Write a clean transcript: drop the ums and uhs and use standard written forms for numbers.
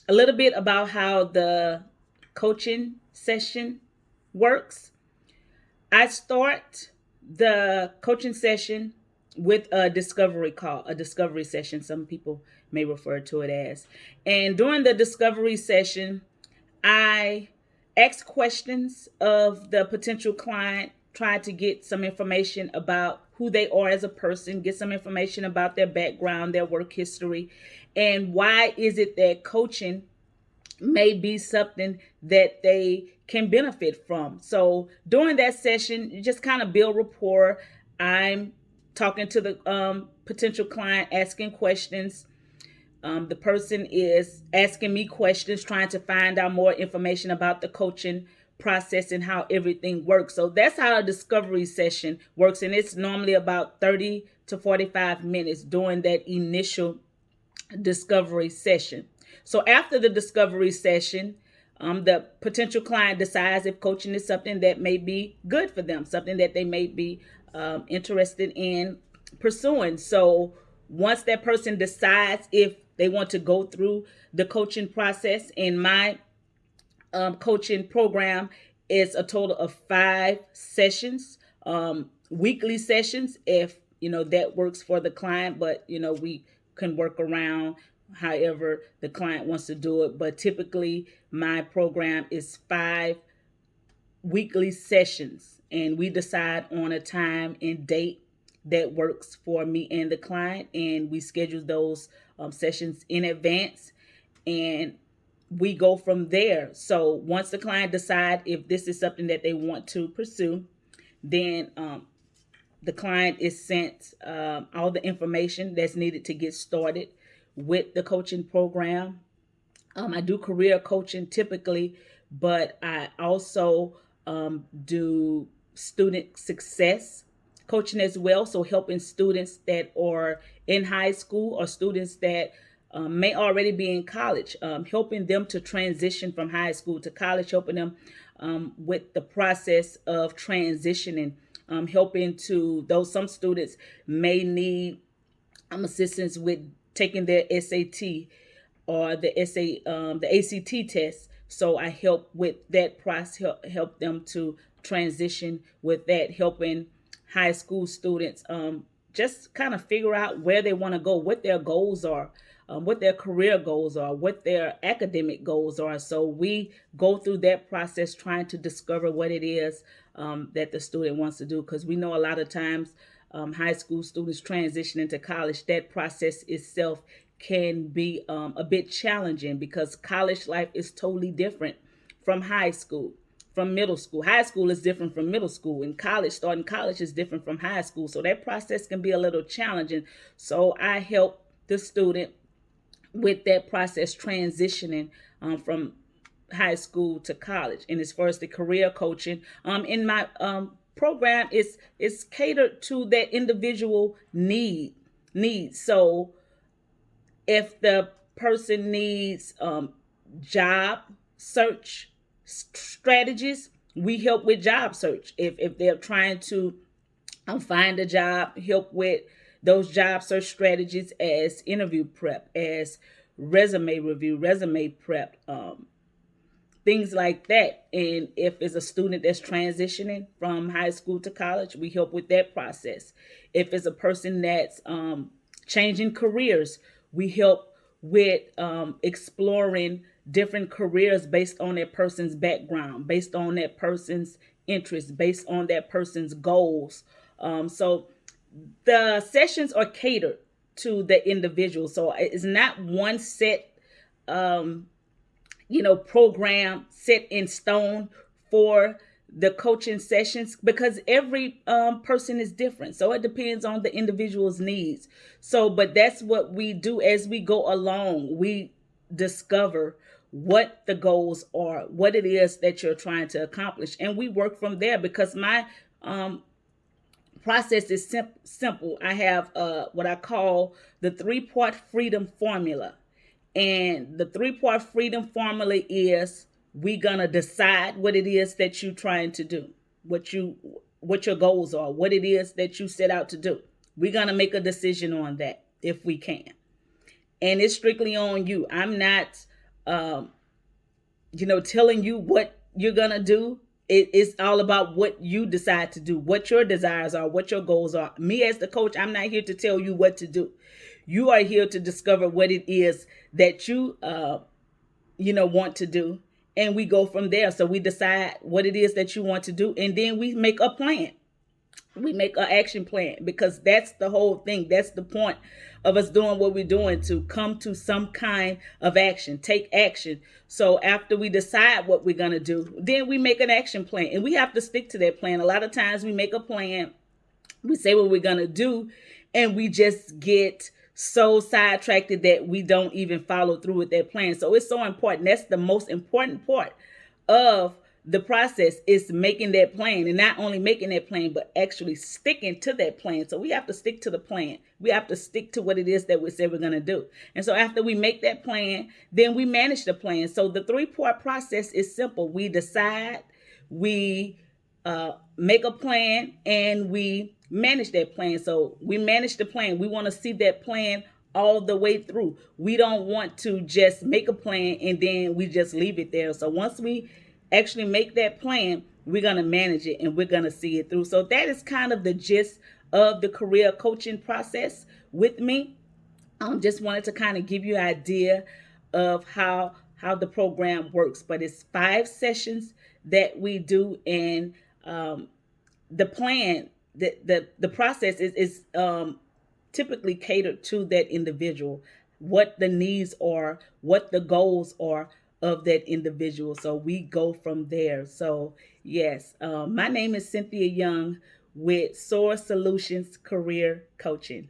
a little bit about how the coaching session works. I start the coaching session with a discovery call, a discovery session, some people may refer to it as. And during the discovery session, I ask questions of the potential client, try to get some information about who they are as a person, get some information about their background, their work history, and why is it that coaching may be something that they can benefit from. So during that session, you just kind of build rapport. I'm talking to the potential client, asking questions. The person is asking me questions, trying to find out more information about the coaching process and how everything works. So that's how a discovery session works. And it's normally about 30 to 45 minutes during that initial discovery session. So after the discovery session, the potential client decides if coaching is something that may be good for them, something that they may be interested in pursuing. So once that person decides if they want to go through the coaching process, in my coaching program is a total of 5 sessions, weekly sessions, if that works for the client. But we can work around however the client wants to do it. But typically, my program is 5 weekly sessions, and we decide on a time and date that works for me and the client, and we schedule those sessions in advance, and we go from there. So once the client decide if this is something that they want to pursue, then the client is sent all the information that's needed to get started with the coaching program. I do career coaching typically, but I also do student success coaching as well. So helping students that are in high school or students that may already be in college, helping them to transition from high school to college, helping them with the process of transitioning, helping to those some students may need assistance with taking their SAT or the ACT test. So I help with that process, help them to transition with that, helping high school students just kind of figure out where they want to go, what their goals are, what their career goals are, what their academic goals are. So we go through that process trying to discover what it is that the student wants to do, because we know a lot of times high school students transition into college, that process itself can be a bit challenging, because college life is totally different from high school, from middle school. High school is different from middle school, and starting college is different from high school. So that process can be a little challenging. So I help the student with that process transitioning from high school to college. And as far as the career coaching, in my program is catered to that individual needs. So if the person needs job search strategies, we help with job search. If they're trying to find a job, help with those job search strategies, as interview prep, as resume review, resume prep, things like that. And if it's a student that's transitioning from high school to college, we help with that process. If it's a person that's changing careers, we help with exploring different careers based on that person's background, based on that person's interests, based on that person's goals. So the sessions are catered to the individual. So it's not one set, program set in stone for the coaching sessions, because every person is different. So it depends on the individual's needs. So, but that's what we do as we go along. We discover what the goals are, what it is that you're trying to accomplish, and we work from there, because my process is simple. I have what I call the 3-part freedom formula. And the 3-part freedom formula is, we're going to decide what it is that you're trying to do, what your goals are, what it is that you set out to do. We're going to make a decision on that if we can. And it's strictly on you. I'm not um, telling you what you're going to do. It's all about what you decide to do, what your desires are, what your goals are. Me as the coach, I'm not here to tell you what to do. You are here to discover what it is that you want to do. And we go from there. So we decide what it is that you want to do. And then we make a plan. We make an action plan, because that's the whole thing. That's the point of us doing what we're doing, to come to some kind of action, take action. So after we decide what we're going to do, then we make an action plan, and we have to stick to that plan. A lot of times we make a plan, we say what we're going to do, and we just get so sidetracked that we don't even follow through with that plan. So it's so important. That's the most important part of the process, is making that plan, and not only making that plan, but actually sticking to that plan. So we have to stick to the plan. We have to stick to what it is that we said we're going to do. And so after we make that plan, then we manage the plan. So the 3-part process is simple. We decide, we make a plan, and we manage that plan. So we manage the plan. We want to see that plan all the way through. We don't want to just make a plan and then we just leave it there. So once we actually make that plan, we're going to manage it and we're going to see it through. So that is kind of the gist of the career coaching process with me. Just wanted to kind of give you an idea of how the program works. But it's 5 sessions that we do, and the plan, the process is typically catered to that individual, what the needs are, what the goals are of that individual. So we go from there. So yes, my name is Cynthia Young with Soar Solutions Career Coaching.